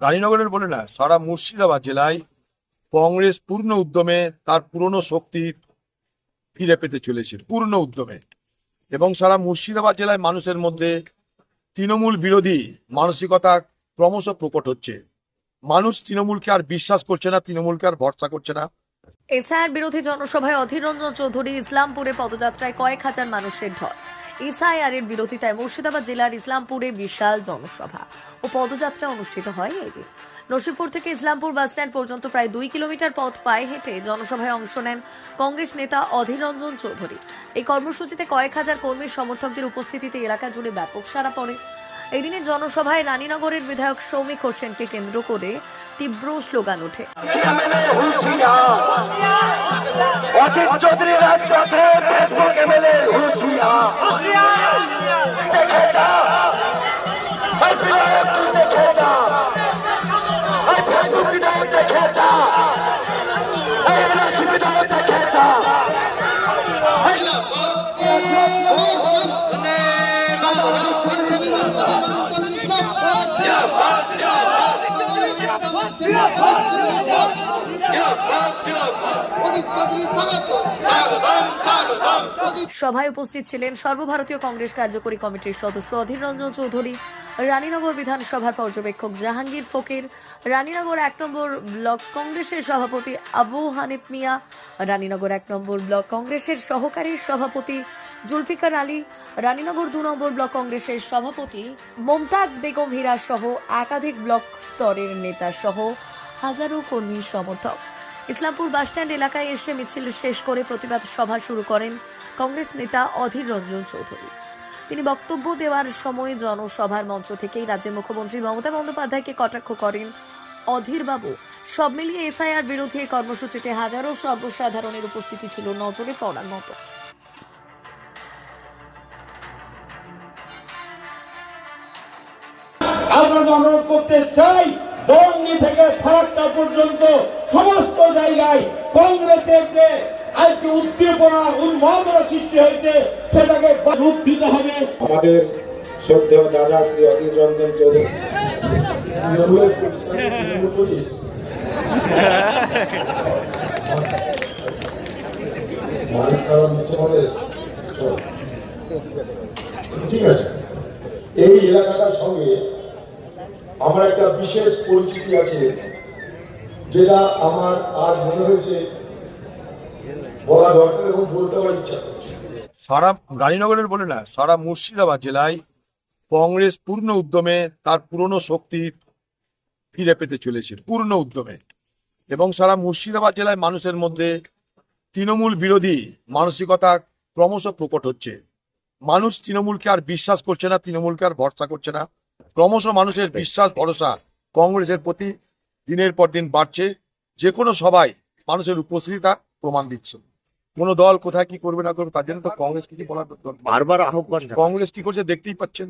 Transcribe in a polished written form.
রানীনগরের বলে না, সারা মুর্শিদাবাদ জেলায় কংগ্রেস পূর্ণ উদ্যমে তার পুরনো শক্তি ফিরে পেতে চলেছে, পূর্ণ উদ্যমে। এবং সারা মুর্শিদাবাদ জেলায় মানুষের মধ্যে তৃণমূল বিরোধী মানসিকতা ক্রমশ প্রকট হচ্ছে। মানুষ তৃণমূলকে আর বিশ্বাস করছে না, তৃণমূলকে আর ভরসা করছে না। এসআইআর বিরোধী জনসভায় অধীর রঞ্জন চৌধুরী ইসলামপুরে পদযাত্রায় কয়েক হাজার মানুষের ঢল। এসআইআর এর বিরোধিতায় মুর্শিদাবাদ জেলার ইসলামপুরে বিশাল জনসভা ও পদযাত্রা অনুষ্ঠিত হয় এদিন। নসিবপুর থেকে ইসলামপুর বাসস্ট্যান্ড পর্যন্ত প্রায় 2 কিলোমিটার পথ পায়ে হেঁটে জনসভায় অংশ নেন কংগ্রেস নেতা অধীর রঞ্জন চৌধুরী। এই কর্মসূচিতে কয়েক হাজার কর্মী সমর্থকদের উপস্থিতিতে এলাকা জুড়ে ব্যাপক সাড়া পড়ে। এই দিনের জনসভায় রানীনগরের বিধায়ক সৌমিক হোসেনকে কেন্দ্র করে তীব্র স্লোগান ওঠে। অজিত চৌধুরী রাজপথে ফেসবুক এমএলএ হুঁশিয়ার দেখে যা, ওই বিধায়ক তুই দেখে যা, ওই ফেসবুক বিধায়ক দেখে যা, ওই এনআরসি বিধায়ক দেখে যা। সভায় উপস্থিত ছিলেন সর্বভারতীয় কংগ্রেস কার্যকরী কমিটির সদস্য অধীর রঞ্জন চৌধুরী, রানীনগর বিধানসভার পর্যবেক্ষক জাহাঙ্গীর ফকির, রানীনগর 1 নম্বর ব্লক কংগ্রেসের সভাপতি আবু হানিফ মিয়া, রানীনগর 1 নম্বর ব্লক কংগ্রেসের সহকারী সভাপতি জুলফিকার আলী, রানীনগর 2 নম্বর ব্লক কংগ্রেসের সভাপতি মমতাজ বেগম হীরা সহ একাধিক ব্লক স্তরের নেতা সহ হাজারো কর্মী সমর্থক। ইসলামপুর বাসস্ট্যান্ড এলাকায় এসে মিছিল শেষ করে প্রতিবাদ সভা শুরু করেন কংগ্রেস নেতা অধীর রঞ্জন চৌধুরী। তিনি বক্তব্য দেওয়ার সময় জনসভার মঞ্চ থেকেই রাজ্যের মুখ্যমন্ত্রী মমতা বন্দ্যোপাধ্যায়কে কটাক্ষ করেন অধীর বাবু। সব মিলিয়ে এসআইআর বিরোধী এই কর্মসূচিতে হাজারো সর্বসাধারণের উপস্থিতি ছিল নজরে পড়ার মতো। আপনাকে অনুরোধ করতে চাই, দণ্ডি থেকে ফারাক্কা পর্যন্ত সমস্ত জায়গায় কংগ্রেসের যে আজকে উদ্দীপনা উন্মাদনা সৃষ্টি হয়েছে সেটাকে রূপ দিতে হবে। আমাদের শ্রদ্ধেয় দাদা শ্রী অধীর রঞ্জন চৌধুরী ঠিক আছে, এই এলাকাটার সঙ্গে আমার একটা বিশেষ পরিচিতি আছে, যেটা আমার আজ মনে হয়েছে বলা দরকার এবং বলতে আমার ইচ্ছা করছে। সারা রানীনগরের বলে না, সারা মুর্শিদাবাদ জেলায় কংগ্রেস পূর্ণ উদ্যমে তার পুরনো শক্তি ফিরে পেতে চলেছে, পূর্ণ উদ্যমে। এবং সারা মুর্শিদাবাদ জেলায় মানুষের মধ্যে তৃণমূল বিরোধী মানসিকতা ক্রমশ প্রকট হচ্ছে। মানুষ তৃণমূলকে আর বিশ্বাস করছে না, তৃণমূলকে আর ভরসা করছে না। ক্রমশ মানুষের বিশ্বাস ভরসা কংগ্রেসের প্রতি দিনের পর দিন বাড়ছে। যে কোনো সভায় মানুষের উপস্থিতি তার প্রমাণ দিচ্ছে। কোনো দল কোথায় কি করবে না করবে তার জন্য তো কংগ্রেস কিছু বলার দরকার। বারবার আহ্বান কংগ্রেস কি করছে দেখতেই পাচ্ছেন।